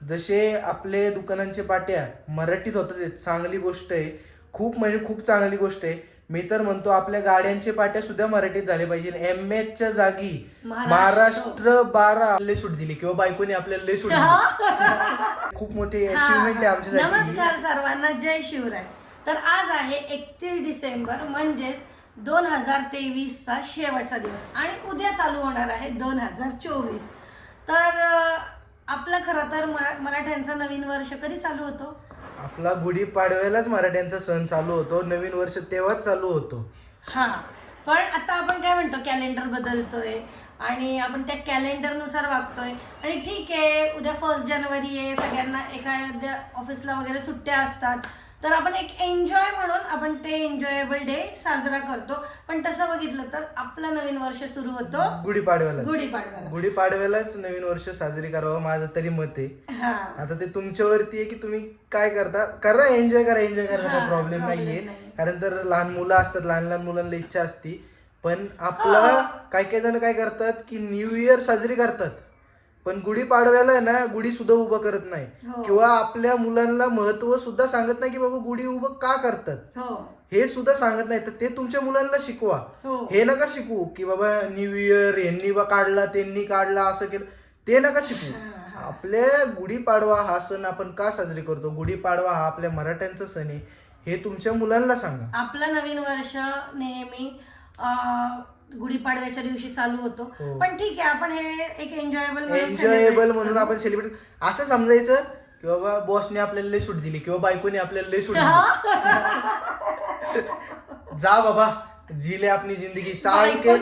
जसे आपले दुकानांचे पाट्या मराठीत होतात चांगली गोष्ट आहे, खूप म्हणजे खूप चांगली गोष्ट आहे. मी तर म्हणतो आपल्या गाड्यांचे पाट्या सुद्धा मराठीत झाले पाहिजे. MS च्या जागी महाराष्ट्र 12 लय सूट दिली किंवा बायकोने आपल्याला लय सूट दिली. खूप मोठी अचिव्हमेंट आहे आमच्यासाठी. नमस्कार सर्वांना, जय शिवराय. तर आज आहे 31 डिसेंबर म्हणजेच 2023चा शेवटचा दिवस आणि उद्या चालू होणार आहे 2024. तर आपलं खरं तर मराठ्यांचं नवीन वर्ष कधी चालू होतो? आपला गुढीपाडव्यालाच मराठ्यांचा सण चालू होतो, नवीन वर्ष तेव्हाच चालू होतो. हा, पण आता आपण काय म्हणतो, कॅलेंडर बदलतोय आणि आपण त्या कॅलेंडरनुसार वागतोय. आणि ठीक आहे, उद्या 1 जानेवारी आहे, सगळ्यांना एखाद्या ऑफिसला वगैरे सुट्ट्या असतात, तर आपण एक एन्जॉय म्हणून आपण ते एन्जॉयबल डे साजरा करतो. पण तसं बघितलं तर आपलं नवीन वर्ष सुरू होतं गुढीपाडव्यालाच नवीन वर्ष साजरी करावं माझं तरी मत आहे. आता ते तुमच्यावरती आहे की तुम्ही काय करता. करा, एन्जॉय करा, प्रॉब्लेम नाहीये. कारण तर लहान मुलं असतात, लहान मुलांना इच्छा असती. पण आपलं काही जण काय करतात की न्यू इयर साजरी करतात, पण गुढीपाडव्याला आहे ना गुढी सुद्धा उभं करत नाही, किंवा आपल्या मुलांना महत्व सुद्धा सांगत नाही की बाबा गुढी उभं का करतात हे सुद्धा सांगत नाही. तर ते तुमच्या मुलांना शिकवा. हे नका शिकवू की बाबा न्यू इयर यांनी काढला त्यांनी काढला असं केलं, ते नका शिकवू. आपल्या गुढीपाडवा हा सण आपण का साजरी करतो, गुढीपाडवा हा आपल्या मराठ्यांचा सण आहे, हे तुमच्या मुलांना सांगा. आपलं नवीन वर्ष नेहमी गुढीपाडव्याच्या दिवशी चालू होतो. पण ठीक आहे, आपण हे एक एन्जॉयबल म्हणून आपण सेलिब्रेट असं समजायचं की बाबा बॉसने आपल्याला लय सूट दिली किंवा बायकोने आपल्याला लय सूट दिली. जा बाबा, जिले आपली जिंदगी साल के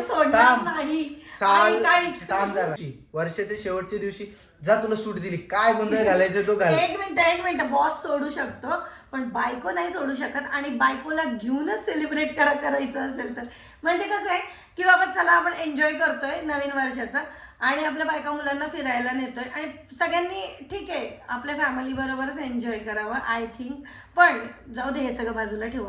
वर्षाच्या शेवटच्या दिवशी जा, तुला सूट दिली, काय गोंधळ घालायचं तो घाल. एक मिनिट, बॉस सोडू शकतो पण बायको नाही सोडू शकत. आणि बायकोला घेऊनच सेलिब्रेट करायचं असेल तर म्हणजे कसं आहे की बाबा चला आपण एन्जॉय करतोय नवीन वर्षाचा आणि आपल्या बायका मुलांना फिरायला नेतोय आणि सगळ्यांनी ठीक आहे आपल्या फॅमिली बरोबरच एन्जॉय करावं आय थिंक. पण जाऊ दे, हे सगळं बाजूला ठेवू.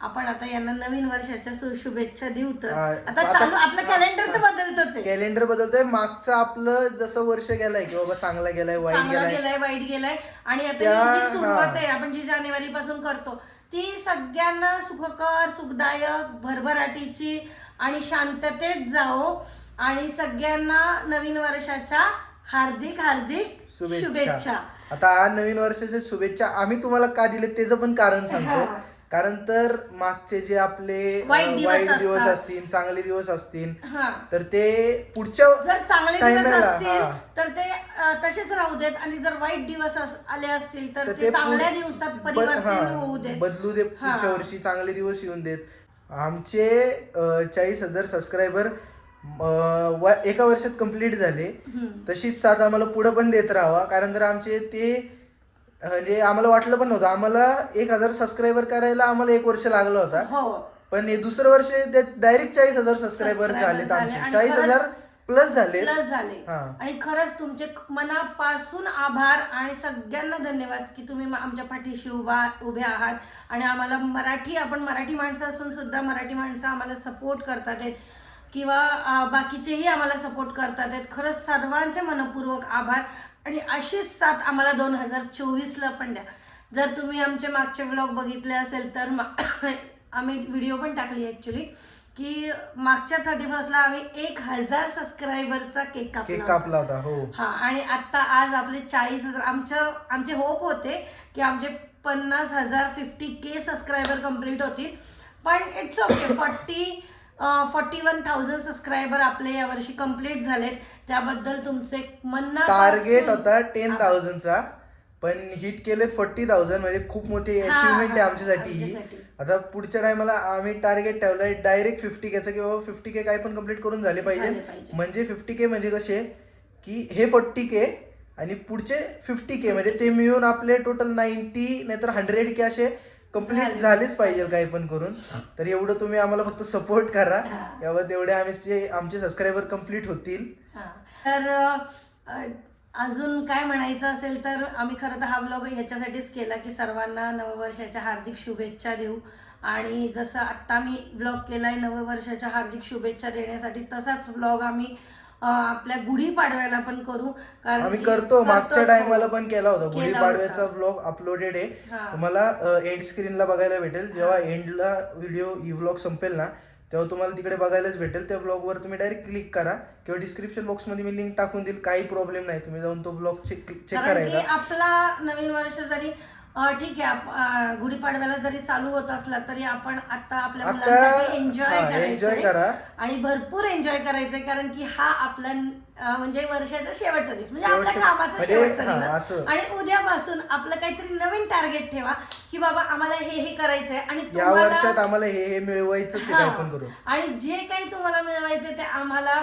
आपण आता यांना नवीन वर्षाच्या शुभेच्छा देऊ. तर आता चालू आपलं कॅलेंडर तर बदलतच आहे. कॅलेंडर बदलतोय. मागचं आपलं जसं वर्ष गेलाय की बाबा चांगला गेलाय, वाईट गेलाय आणि आता सुरुवात आहे आपण जी जानेवारी पासून करतो ती सगळ्यांना सुखकर, सुखदायक, भरभराटीची आणि शांततेत जाओ. आणि सगळ्यांना नवीन वर्षाच्या हार्दिक शुभेच्छा. आता नवीन वर्षाच्या शुभेच्छा आम्ही तुम्हाला का दिले त्याचं पण कारण सांगतो. कारण तर मागचे जे आपले वाईट दिवस असतील, चांगले दिवस असतील, तर ते पुढच्या जर चांगले दिवस असतील तर ते तसेच राहू देत आणि जर वाईट दिवस आले असतील तर ते चांगल्या दिवसात परिवर्तन होऊ देत, बदलू दे. पुढच्या वर्षी चांगले दिवस येऊन देत. आमचे 40,000 सबस्क्रायबर एका वर्षात कंप्लीट झाले. तशीच साथ आम्हाला पुढे पण देत राहावा. कारण तर आमचे ते म्हणजे आम्हाला वाटलं पण नव्हतं, आम्हाला 1,000 सबस्क्रायबर करायला आम्हाला 1 वर्ष लागलं होता. पण हे दुसरं वर्ष डायरेक्ट 40,000 सबस्क्रायबर झालेत आमचे. 40,000 प्लस झाले. आणि खरंच तुमचे मनापासून आभार आणि सगळ्यांना धन्यवाद की तुम्ही आमच्या पाठीशी उभे आहात. आणि आम्हाला आपण मराठी माणसं असून सुद्धा मराठी माणसं आम्हाला सपोर्ट करतात आहेत किंवा बाकीचेही आम्हाला सपोर्ट करतात आहेत. खरंच सर्वांचे मनपूर्वक आभार. आणि अशीच साथ आम्हाला 2024ला पण द्या. जर तुम्ही आमचे मागचे व्लॉग बघितले असेल तर आम्ही व्हिडिओ पण टाकली ॲक्च्युली की मागच्या 31ला आम्ही 1,000 सबस्क्रायबरचा केक कापला होता. हा, आणि आता आज आपले 40,000 आमचे होप होते की आमचे 50,000 50K सबस्क्रायबर कम्प्लीट होतील. पण इट्स ओके, 41,000 सबस्क्रायबर आपले यावर्षी कम्प्लीट झालेत. त्याबद्दल तुमचे टार्गेट होता 10,000चा, पण हिट केलेत 40,000. म्हणजे खूप मोठी अचिव्हमेंट आहे आमच्यासाठी. आता पुढच्या टायमाला आम्ही टार्गेट ठेवलंय डायरेक्ट 50K किंवा 50K काय पण कम्प्लीट करून झाले पाहिजे. म्हणजे 50K म्हणजे कसे की हे 40K आणि पुढचे 50K म्हणजे ते मिळून आपले टोटल 90 नाहीतर 100K असे कम्प्लीट झालेच पाहिजे काही पण करून. तर एवढं तुम्ही आम्हाला फक्त सपोर्ट करा, तेवढे आमचे सबस्क्रायबर कम्प्लीट होतील. तर अजून काय म्हणायचं असेल तर आम्ही खरं तर हा व्लॉग ह्याच्यासाठीच केला की सर्वांना नववर्षाच्या हार्दिक शुभेच्छा देऊ. आणि जसं आत्ता मी व्लॉग केलाय नववर्षाच्या हार्दिक शुभेच्छा देण्यासाठी, तसाच व्लॉग आम्ही आपल्या गुढीपाडव्याला पण करू, कारण आम्ही की करतो. मागच्या करतोच, टायमाला हो. पण केला होता. केला गुढीपाडव्याचा होता. व्लॉग अपलोडेड आहे, हा. तुम्हाला एंड स्क्रीनला बघायला भेटेल. जेव्हा एंडला व्हिडिओ व्लॉग संपेल ना तेव्हा तुम्हाला तिकडे बघायलाच भेटेल. त्या व्लॉगवर तुम्ही डायरेक्ट क्लिक करा किंवा डिस्क्रिप्शन बॉक्समध्ये मी लिंक टाकून देईल, काही प्रॉब्लेम नाही. तुम्ही जाऊन तो व्लॉग चेक कारण करायचा. की आपला नवीन वर्ष जरी ठीक आहे गुढीपाडव्याला जरी चालू होत असला तरी आपण आता आपल्या मुलांसाठी एन्जॉय करा आणि भरपूर एन्जॉय करायचंय, कारण की हा आपला म्हणजे वर्षाचा शेवटचा दिवस, म्हणजे आपल्या कामाचा शेवटचा दिवस. आणि उद्यापासून आपलं काहीतरी नवीन टार्गेट ठेवा की बाबा आम्हाला हे करायचंय आणि या वर्षात आम्हाला हे मिळवायचंच आहे, काय पण करू. आणि जे काही तुम्हाला मिळवायचं ते आम्हाला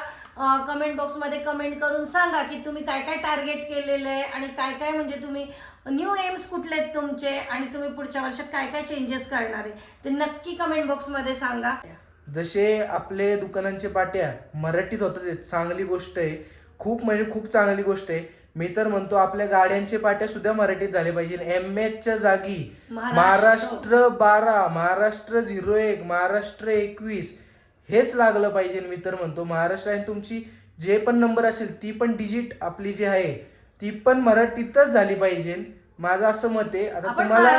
कमेंट बॉक्समध्ये कमेंट करून सांगा की तुम्ही काय काय टार्गेट केलेलं आहे आणि काय काय म्हणजे तुम्ही न्यू एम्स कुठले आहेत तुमचे आणि तुम्ही पुढच्या वर्षात काय काय चेंजेस करणार आहे ते नक्की कमेंट बॉक्समध्ये सांगा. जसे आपले दुकानांचे पाट्या मराठीत होतात, चांगली गोष्ट आहे, खूप म्हणजे खूप चांगली गोष्ट आहे. मी तर म्हणतो आपल्या गाड्यांचे पाट्या सुद्धा मराठीत झाले पाहिजे. MS च्या जागी महाराष्ट्र 12, महाराष्ट्र 01, महाराष्ट्र 21 हेच लागलं पाहिजे. मी तर म्हणतो महाराष्ट्र आणि तुमची जे पण नंबर असेल ती पण डिजिट आपली जी आहे ती पण मराठीतच झाली पाहिजे, माझं असं मत आहे. आता तुम्हाला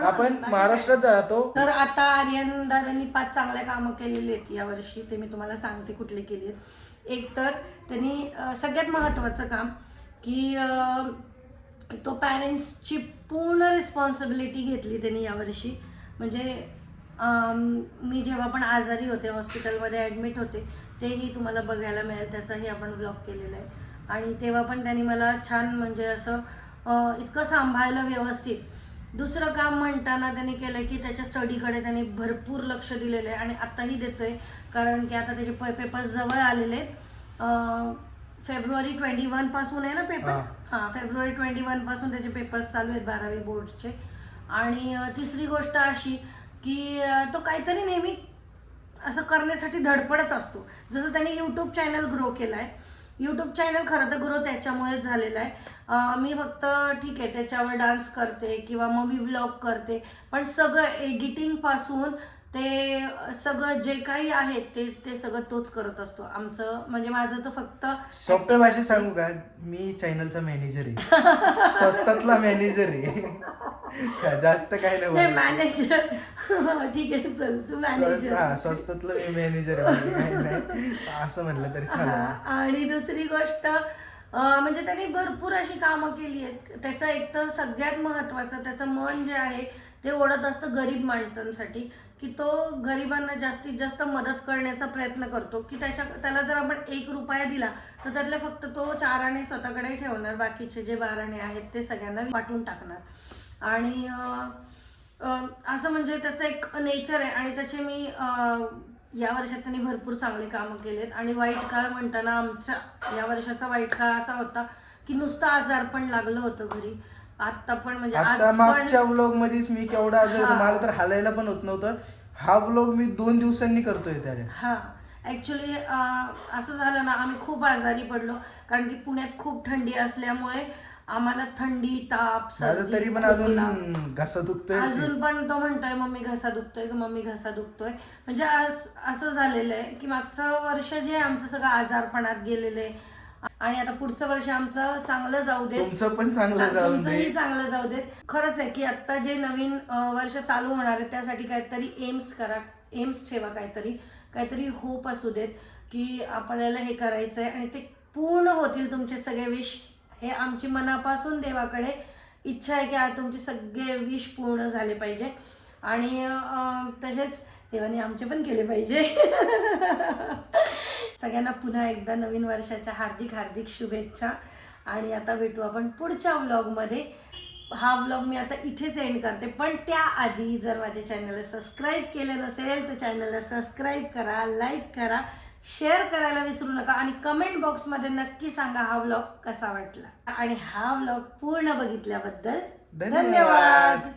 आपण महाराष्ट्रात राहतो. तर आता आर्यन दादांनी 5 चांगल्या कामं केलेली आहेत या वर्षी, ते मी तुम्हाला सांगते कुठले केले आहेत. एक तर त्यांनी सगळ्यात महत्त्वाचं काम की तो पॅरेंट्सची पूर्ण रिस्पॉन्सिबिलिटी घेतली त्यांनी यावर्षी. म्हणजे मी जेव्हा पण आजारी होते, हॉस्पिटलमध्ये ॲडमिट होते, तेही तुम्हाला बघायला मिळेल, त्याचाही आपण ब्लॉग केलेला आहे. आणि तेव्हा पण त्यांनी मला छान म्हणजे असं इतकं सांभाळलं व्यवस्थित. दुसरं काम म्हणताना त्यांनी केलं की त्याच्या स्टडीकडे त्यांनी भरपूर लक्ष दिलेलं आहे आणि आत्ताही देतोय, कारण की आता त्याचे पेपर्स जवळ आलेले आहेत. फेब्रुवारी 21 पासून आहे ना पेपर. हां, फेब्रुवारी 21 पासून त्याचे पेपर्स चालू आहेत 12वी बोर्डचे. आणि तिसरी गोष्ट अशी की तो काहीतरी नेहमी असं करण्यासाठी धडपडत असतो. जसं त्यांनी यूट्यूब चॅनल ग्रो केलं आहे. यूट्यूब चॅनल खरं तर ग्रो त्याच्यामुळेच झालेलं आहे. मी फक्त ठीक आहे त्याच्यावर डान्स करते किंवा मग मी व्लॉग करते, पण सगळं एडिटिंगपासून ते सगळं जे काही आहे ते सगळं तोच करत असतो. आमचं म्हणजे माझं तर फक्त सोप्या भाषेत सांगू का, मी चॅनलचा मॅनेजर आहे, स्वस्तातला मॅनेजर आहे, जास्त काही नाही. मॅनेजर ठीक आहे, चल तू मॅनेजर. स्वस्तातलं मी मॅनेजर आहे, असं म्हणलं तरी चालेल. आणि दुसरी गोष्ट म्हणजे त्यांनी भरपूर अशी कामं केली आहेत. त्याचं एकतर सगळ्यात महत्त्वाचं त्याचं मन जे आहे ते ओढत असतं गरीब माणसांसाठी, की तो गरिबांना जास्तीत जास्त मदत करण्याचा प्रयत्न करतो. की त्याला जर आपण 1 रुपया दिला तर त्यातले फक्त तो 4 आणे स्वतःकडे ठेवणार, बाकीचे जे 12 आणे आहेत ते सगळ्यांना वाटून टाकणार. आणि असं म्हणजे त्याचं एक नेचर आहे. आणि त्याचे मी या वर्षात त्यांनी भरपूर चांगले कामं केलेत. आणि वाईट काळ म्हणताना आमच्या या वर्षाचा वाईट काळ असा होता की नुसतं आजार पण लागलं होतं घरी. आता पण म्हणजे आता मागच्या व्लॉग मध्येच मी केवढा आजार होतो, मला तर हालायला पण होत नव्हतं. हा व्लॉग मी 2 दिवसांनी करतोय त्याने. हा ऍक्च्युली असं झालं ना, आम्ही खूप आजारी पडलो, कारण की पुण्यात खूप थंडी असल्यामुळे आम्हाला थंडी, ताप, सर्दी, तरी पण अजून घसा दुखतोय. अजून पण तो म्हणतोय मम्मी घसा दुखतोय, मम्मी घसा दुखतोय. म्हणजे असं झालेलं आहे की मागचं वर्ष जे आमचं सगळं आजारपणात गेलेलं आहे. आणि आता पुढचं वर्ष आमचं चांगलं जाऊ दे, तुमचं पण चांगलं जाऊ दे, तुमचंही चांगलं जाऊ दे. खरंच आहे की आता जे नवीन वर्ष चालू होणार आहे त्यासाठी काहीतरी एम्स करा, एम्स ठेवा, काहीतरी होप असू देत की आपल्याला हे करायचं आहे आणि ते पूर्ण होतील तुमचे सगळे विश. हे आमची मनापासून देवाकडे इच्छा आहे की तुमचे सगळे विश पूर्ण झाले पाहिजे. आणि तसेच देवाने आमचे पण केले पाहिजे. सगळ्यांना पुन्हा एकदा नवीन वर्षाच्या हार्दिक हार्दिक शुभेच्छा. आणि आता भेटू आपण पुढच्या व्लॉगमध्ये. हा व्लॉग मी आता इथेच एंड करते, पण त्याआधी जर माझ्या चॅनलला सबस्क्राईब केलं नसेल तर चॅनलला सबस्क्राईब करा, लाईक करा, शेअर करायला विसरू नका. आणि कमेंट बॉक्समध्ये नक्की सांगा हा व्लॉग कसा वाटला. आणि हा व्लॉग पूर्ण बघितल्याबद्दल धन्यवाद.